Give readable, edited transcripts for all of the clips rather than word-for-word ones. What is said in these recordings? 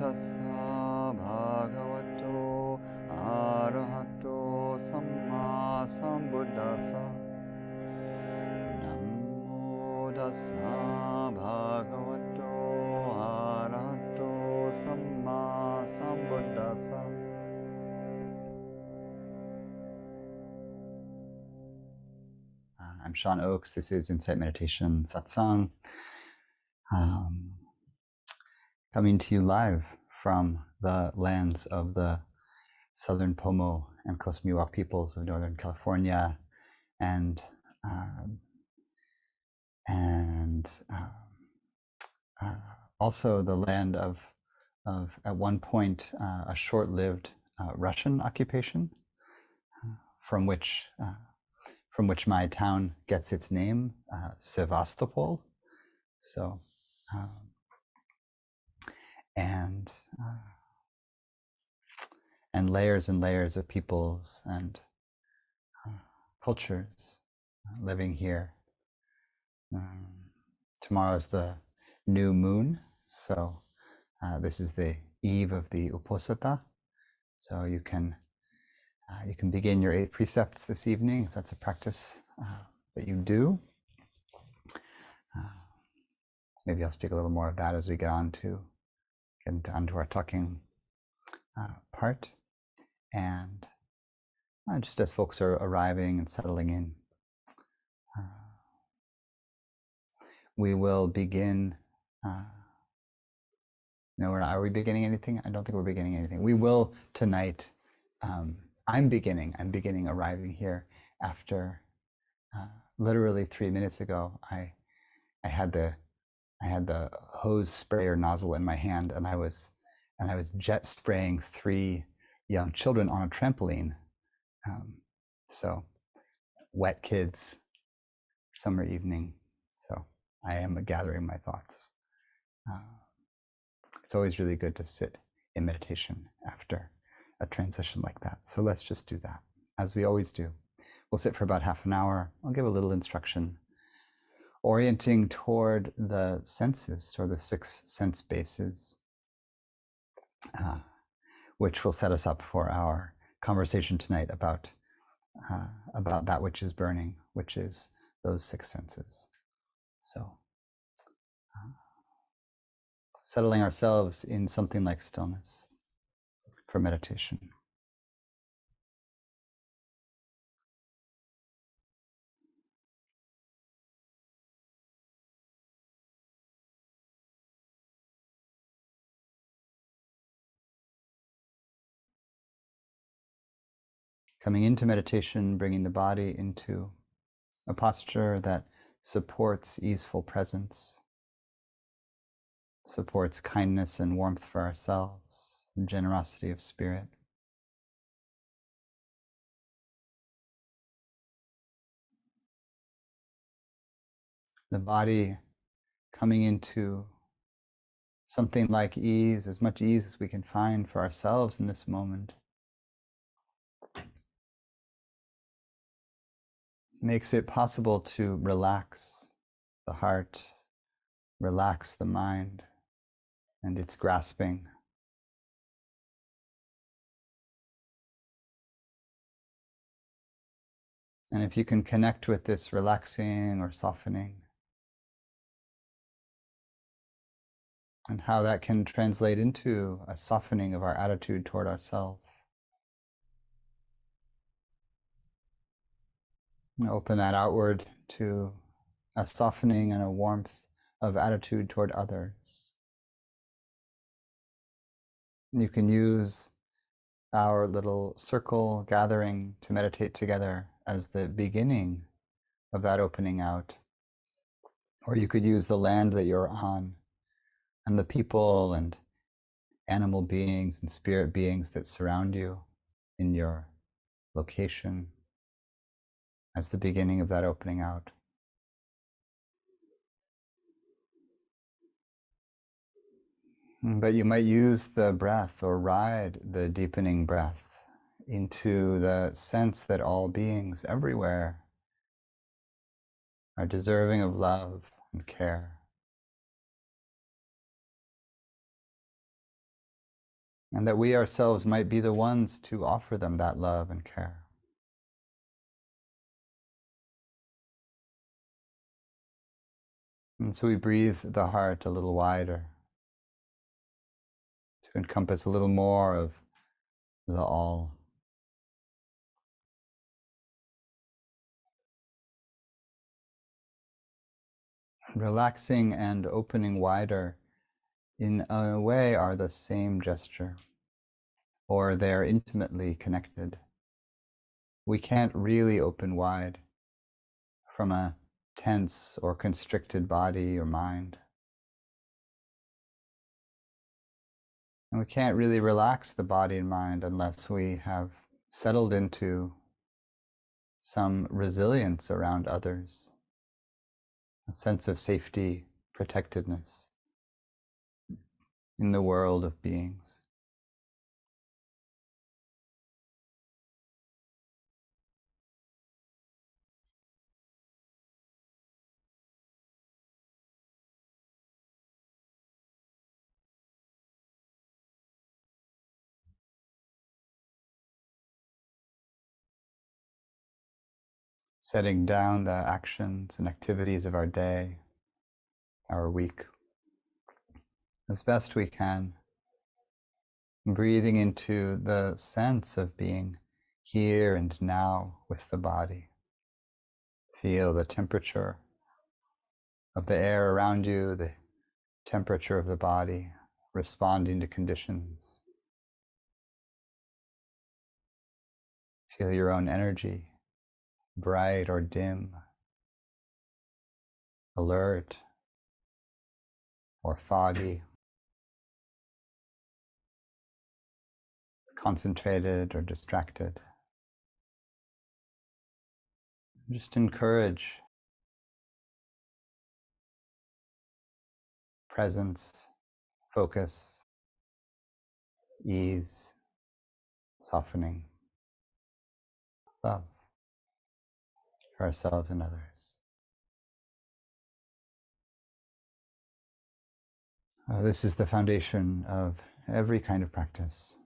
tassa bhagavato arahato sammāsambuddhasa. Namo tassa bhagavato arahato sammāsambuddhasa. I'm Feit Oakes. This is Insight Meditation Satsang. Coming to you live from the lands of the southern Pomo and Coast Miwok peoples of Northern California, and also the land of at one point a short-lived Russian occupation, from which my town gets its name, Sevastopol. So, and layers and layers of peoples and cultures living here. Tomorrow's the new moon, so this is the eve of the Uposatha. So you can begin your 8 precepts this evening if that's a practice that you do. Maybe I'll speak a little more of that as we get on to our talking part. And just as folks are arriving and settling in, we will begin. No, are we beginning anything? I don't think we're beginning anything. We will tonight. I'm beginning arriving here after literally 3 minutes ago. I had the hose sprayer nozzle in my hand, and I was jet spraying 3 young children on a trampoline. So wet kids, summer evening. So I am gathering my thoughts. It's always really good to sit in meditation after a transition like that. So let's just do that, as we always do. We'll sit for about half an hour. I'll give a little instruction, orienting toward the senses, toward the 6 sense bases, which will set us up for our conversation tonight about that which is burning, which is those 6 senses. So, settling ourselves in something like stillness for meditation. Coming into meditation, bringing the body into a posture that supports easeful presence, supports kindness and warmth for ourselves, and generosity of spirit. The body coming into something like ease, as much ease as we can find for ourselves in this moment, makes it possible to relax the heart, relax the mind and its grasping. And if you can connect with this relaxing or softening, and how that can translate into a softening of our attitude toward ourselves, and open that outward to a softening and a warmth of attitude toward others. You can use our little circle gathering to meditate together as the beginning of that opening out. Or you could use the land that you're on and the people and animal beings and spirit beings that surround you in your location as the beginning of that opening out. But you might use the breath or ride the deepening breath into the sense that all beings everywhere are deserving of love and care. and that we ourselves might be the ones to offer them that love and care. And so we breathe the heart a little wider to encompass a little more of the all. Relaxing and opening wider, in a way, are the same gesture, or they're intimately connected. We can't really open wide from a tense or constricted body or mind. And we can't really relax the body and mind unless we have settled into some resilience around others, a sense of safety, protectedness in the world of beings. Setting down the actions and activities of our day, our week, as best we can, breathing into the sense of being here and now with the body. Feel the temperature of the air around you, the temperature of the body, responding to conditions. Feel your own energy, bright or dim, alert or foggy, concentrated or distracted. Just encourage presence, focus, ease, softening, love for ourselves and others. This is the foundation of every kind of practice.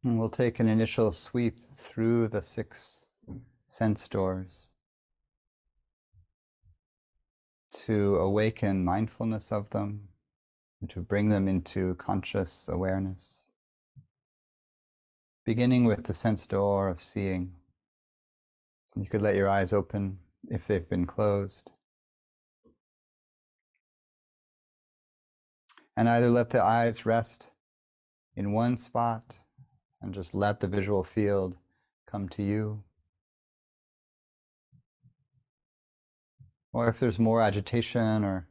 And we'll take an initial sweep through the 6 sense doors to awaken mindfulness of them and to bring them into conscious awareness. Beginning with the sense door of seeing. You could let your eyes open if they've been closed. And either let the eyes rest in one spot and just let the visual field come to you. Or if there's more agitation or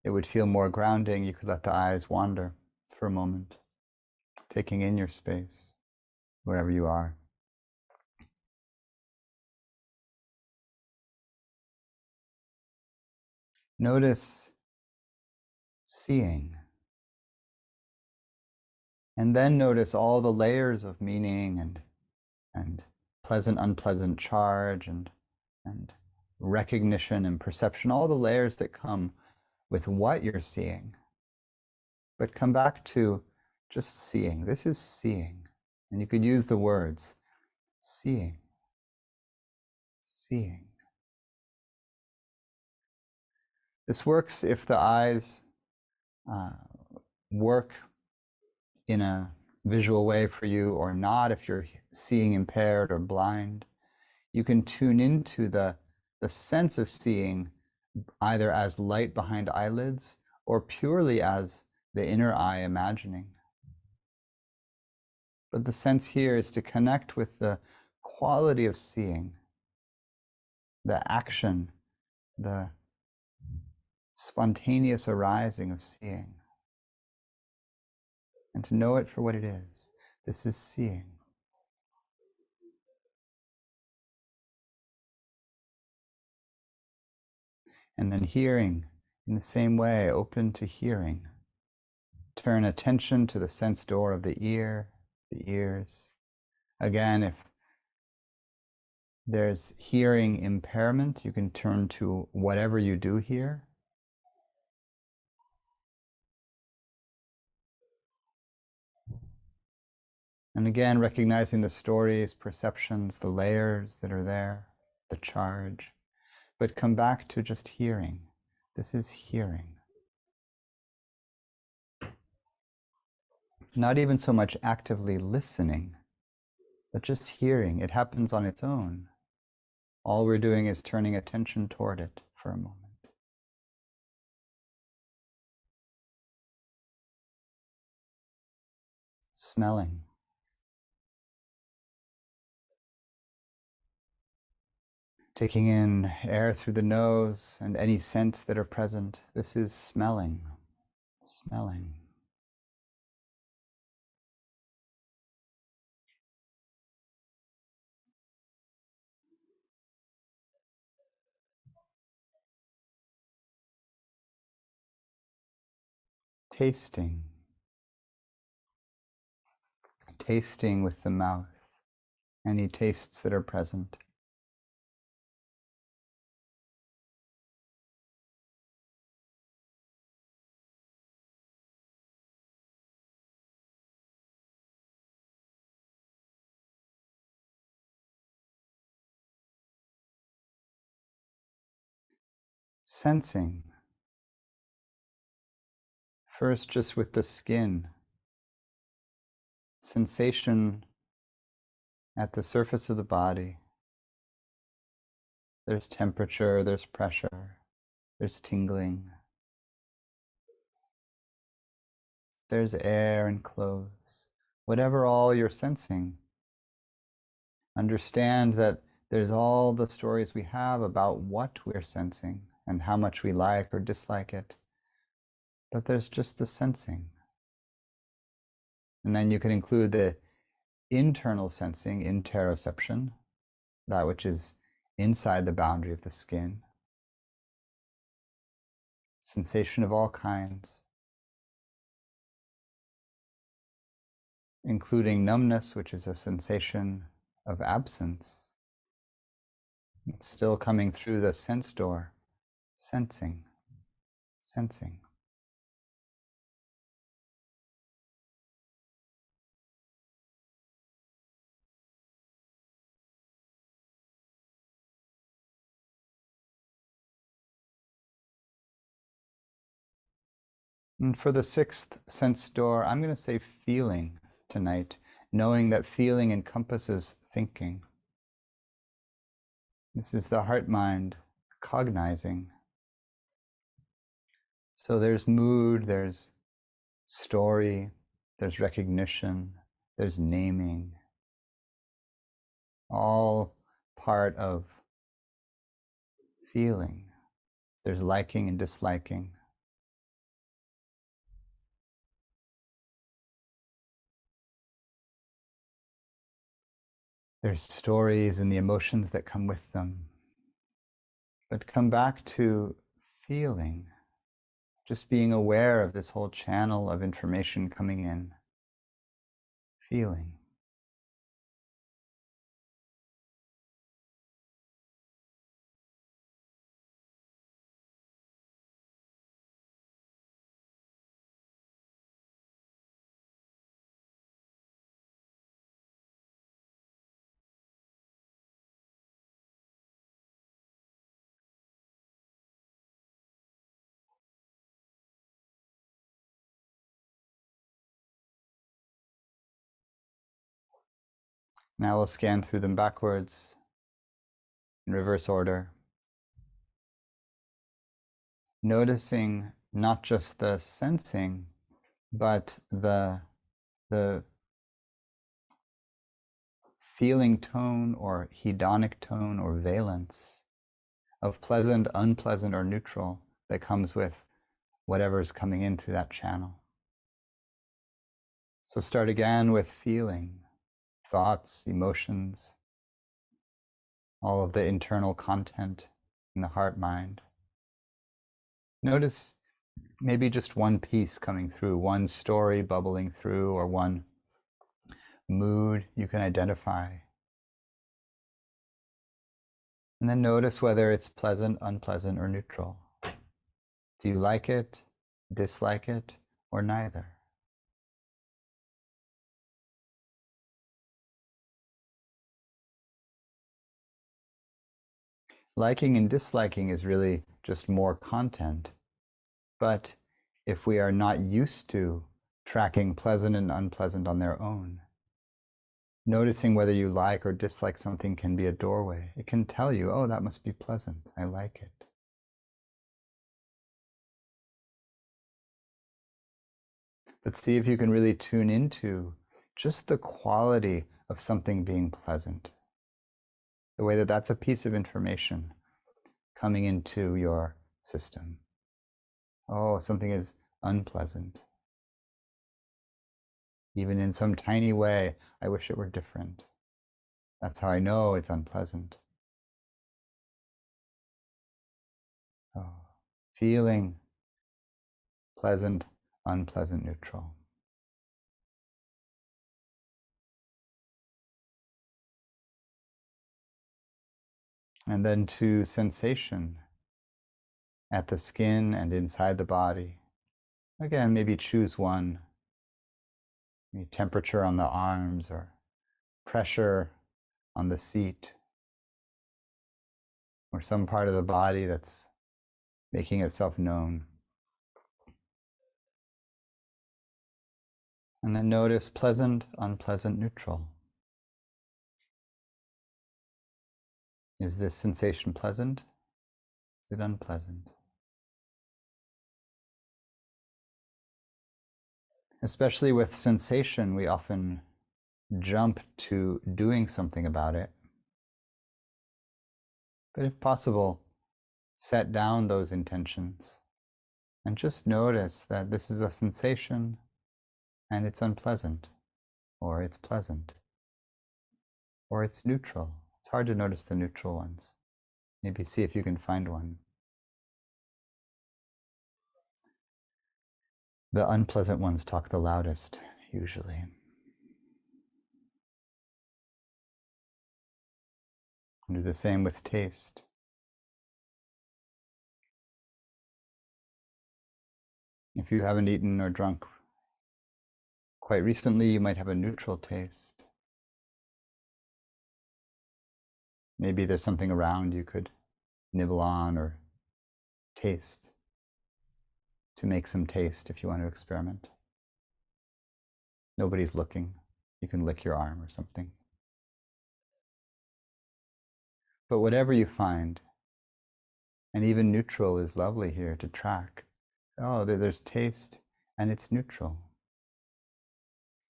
it would feel more grounding, you could let the eyes wander for a moment, taking in your space, wherever you are. Notice seeing. And then notice all the layers of meaning and pleasant, unpleasant charge and recognition and perception, all the layers that come with what you're seeing. But come back to just seeing. This is seeing. And you could use the words seeing, seeing. This works if the eyes work in a visual way for you or not, if you're seeing impaired or blind, you can tune into the sense of seeing either as light behind eyelids or purely as the inner eye imagining. But the sense here is to connect with the quality of seeing, the action, the spontaneous arising of seeing, and to know it for what it is. This is seeing. And then hearing, in the same way, open to hearing. Turn attention to the sense door of the ear, the ears. Again, if there's hearing impairment, you can turn to whatever you do hear. And again, recognizing the stories, perceptions, the layers that are there, the charge. But come back to just hearing. This is hearing. Not even so much actively listening, but just hearing. It happens on its own. All we're doing is turning attention toward it for a moment. Smelling. Taking in air through the nose and any scents that are present. This is smelling. Smelling. Tasting. Tasting with the mouth. Any tastes that are present. Sensing. First, just with the skin. Sensation at the surface of the body. There's temperature, there's pressure, there's tingling. There's air and clothes. Whatever all you're sensing, understand that there's all the stories we have about what we're sensing and how much we like or dislike it. But there's just the sensing. And then you can include the internal sensing, interoception, that which is inside the boundary of the skin. Sensation of all kinds, including numbness, which is a sensation of absence. It's still coming through the sense door, sensing, sensing. And for the sixth sense door, I'm going to say feeling tonight, knowing that feeling encompasses thinking. This is the heart-mind cognizing. So there's mood, there's story, there's recognition, there's naming, all part of feeling. There's liking and disliking. There's stories and the emotions that come with them. But come back to feeling, just being aware of this whole channel of information coming in. Feeling. Now we'll scan through them backwards in reverse order, noticing not just the sensing, but the feeling tone or hedonic tone or valence of pleasant, unpleasant, or neutral that comes with whatever's coming in through that channel. So start again with feeling, thoughts, emotions, all of the internal content in the heart mind. Notice maybe just one piece coming through, one story bubbling through, or one mood you can identify. And then notice whether it's pleasant, unpleasant, or neutral. Do you like it, dislike it, or neither? Liking and disliking is really just more content. But if we are not used to tracking pleasant and unpleasant on their own, noticing whether you like or dislike something can be a doorway. It can tell you, oh, that must be pleasant. I like it. But see if you can really tune into just the quality of something being pleasant. The way that that's a piece of information coming into your system. Oh, something is unpleasant. Even in some tiny way, I wish it were different. That's how I know it's unpleasant. Oh, feeling pleasant, unpleasant, neutral. And then to sensation at the skin and inside the body. Again, maybe choose one. Maybe temperature on the arms or pressure on the seat or some part of the body that's making itself known. And then notice pleasant, unpleasant, neutral. Is this sensation pleasant? Is it unpleasant? Especially with sensation, we often jump to doing something about it. But if possible, set down those intentions and just notice that this is a sensation and it's unpleasant, or it's pleasant, or it's neutral. It's hard to notice the neutral ones. Maybe see if you can find one. The unpleasant ones talk the loudest, usually. Do the same with taste. If you haven't eaten or drunk quite recently, you might have a neutral taste. Maybe there's something around you could nibble on or taste to make some taste if you want to experiment. Nobody's looking. You can lick your arm or something. But whatever you find, and even neutral is lovely here to track. Oh, there's taste and it's neutral.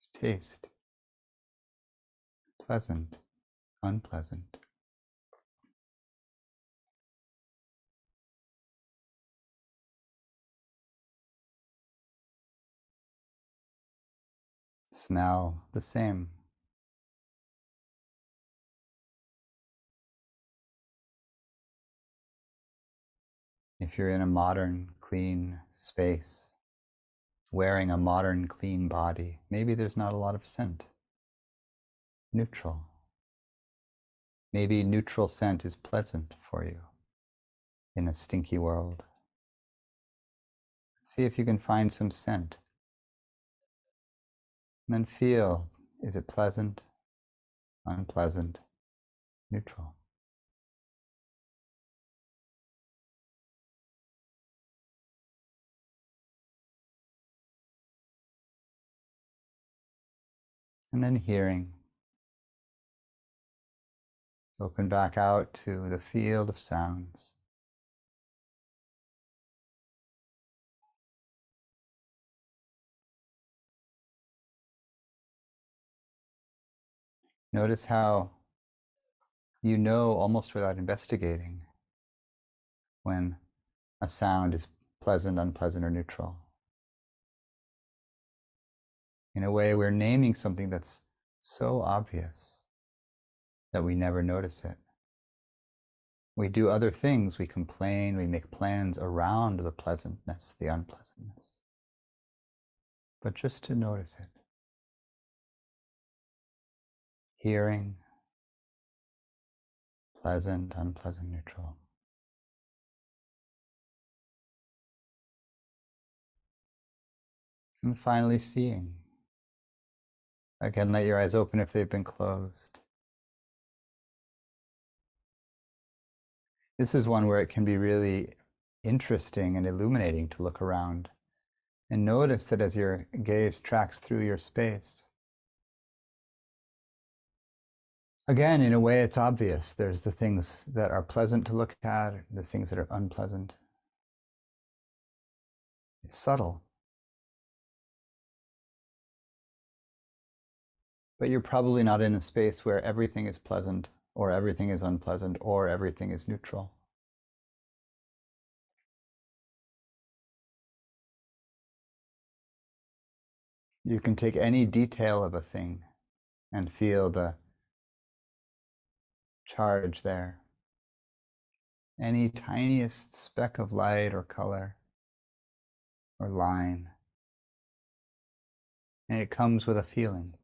It's taste. Pleasant, unpleasant. Smell, the same. If you're in a modern, clean space, wearing a modern, clean body, maybe there's not a lot of scent. Neutral. Maybe neutral scent is pleasant for you in a stinky world. See if you can find some scent. And then feel, is it pleasant, unpleasant, neutral? And then hearing. Open back out to the field of sounds. Notice how you know almost without investigating when a sound is pleasant, unpleasant, or neutral. In a way, we're naming something that's so obvious that we never notice it. We do other things, we complain, we make plans around the pleasantness, the unpleasantness. But just to notice it. Hearing, pleasant, unpleasant, neutral. And finally, seeing. Again, let your eyes open if they've been closed. This is one where it can be really interesting and illuminating to look around and notice that as your gaze tracks through your space. Again, in a way, it's obvious. There's the things that are pleasant to look at, the things that are unpleasant. It's subtle. But you're probably not in a space where everything is pleasant, or everything is unpleasant, or everything is neutral. You can take any detail of a thing and feel the charge there. Any tiniest speck of light or color or line. And it comes with a feeling.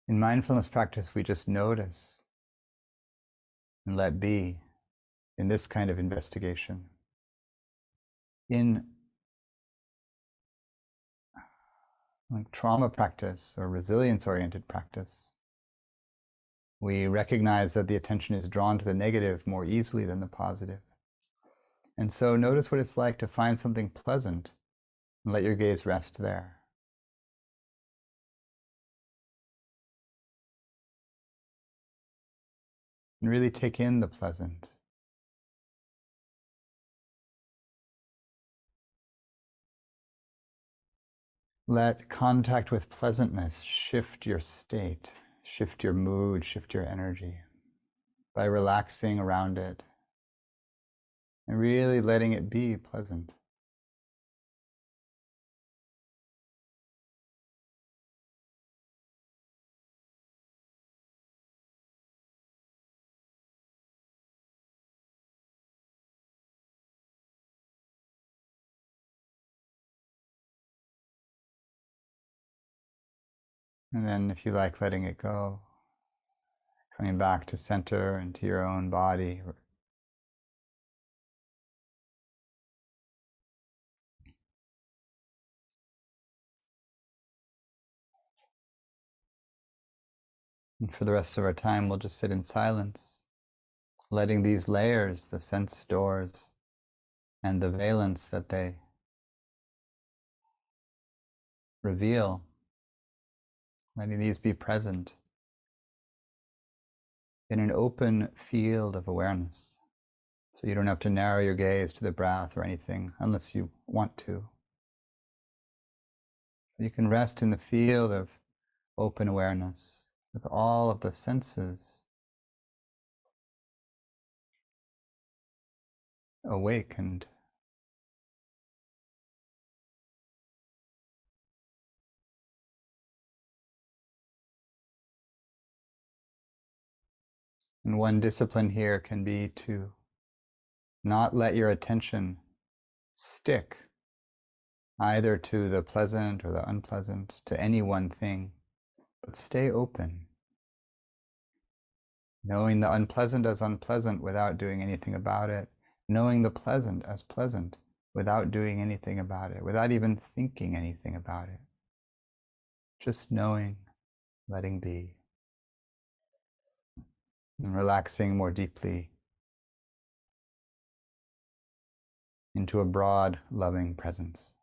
In mindfulness practice, we just notice and let be in this kind of investigation. In like trauma practice or resilience-oriented practice, we recognize that the attention is drawn to the negative more easily than the positive. And so notice what it's like to find something pleasant and let your gaze rest there. And really take in the pleasant. Let contact with pleasantness shift your state, shift your mood, shift your energy by relaxing around it and really letting it be pleasant. And then if you like letting it go, coming back to center and to your own body. And for the rest of our time, we'll just sit in silence, letting these layers, the sense doors, and the valence that they reveal, letting these be present in an open field of awareness. So you don't have to narrow your gaze to the breath or anything unless you want to. You can rest in the field of open awareness with all of the senses awakened. And one discipline here can be to not let your attention stick either to the pleasant or the unpleasant, to any one thing, but stay open. Knowing the unpleasant as unpleasant without doing anything about it, knowing the pleasant as pleasant without doing anything about it, without even thinking anything about it. Just knowing, letting be, and relaxing more deeply into a broad, loving presence.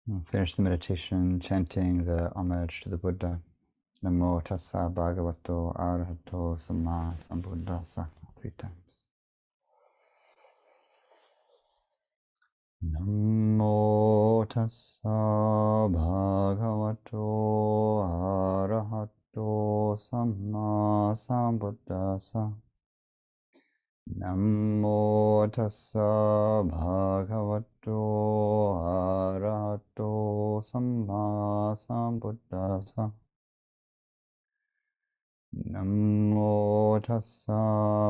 We'll finish the meditation chanting the homage to the Buddha. Namo tassa bhagavato arahato sammāsambuddhasa 3 times. Namo tassa bhagavato arahato sammāsambuddhasa. Namo tassa bhagavato arahato sammāsambuddhasa. Namo tassa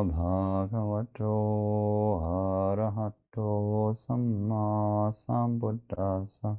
bhagavato arahato sammāsambuddhasa.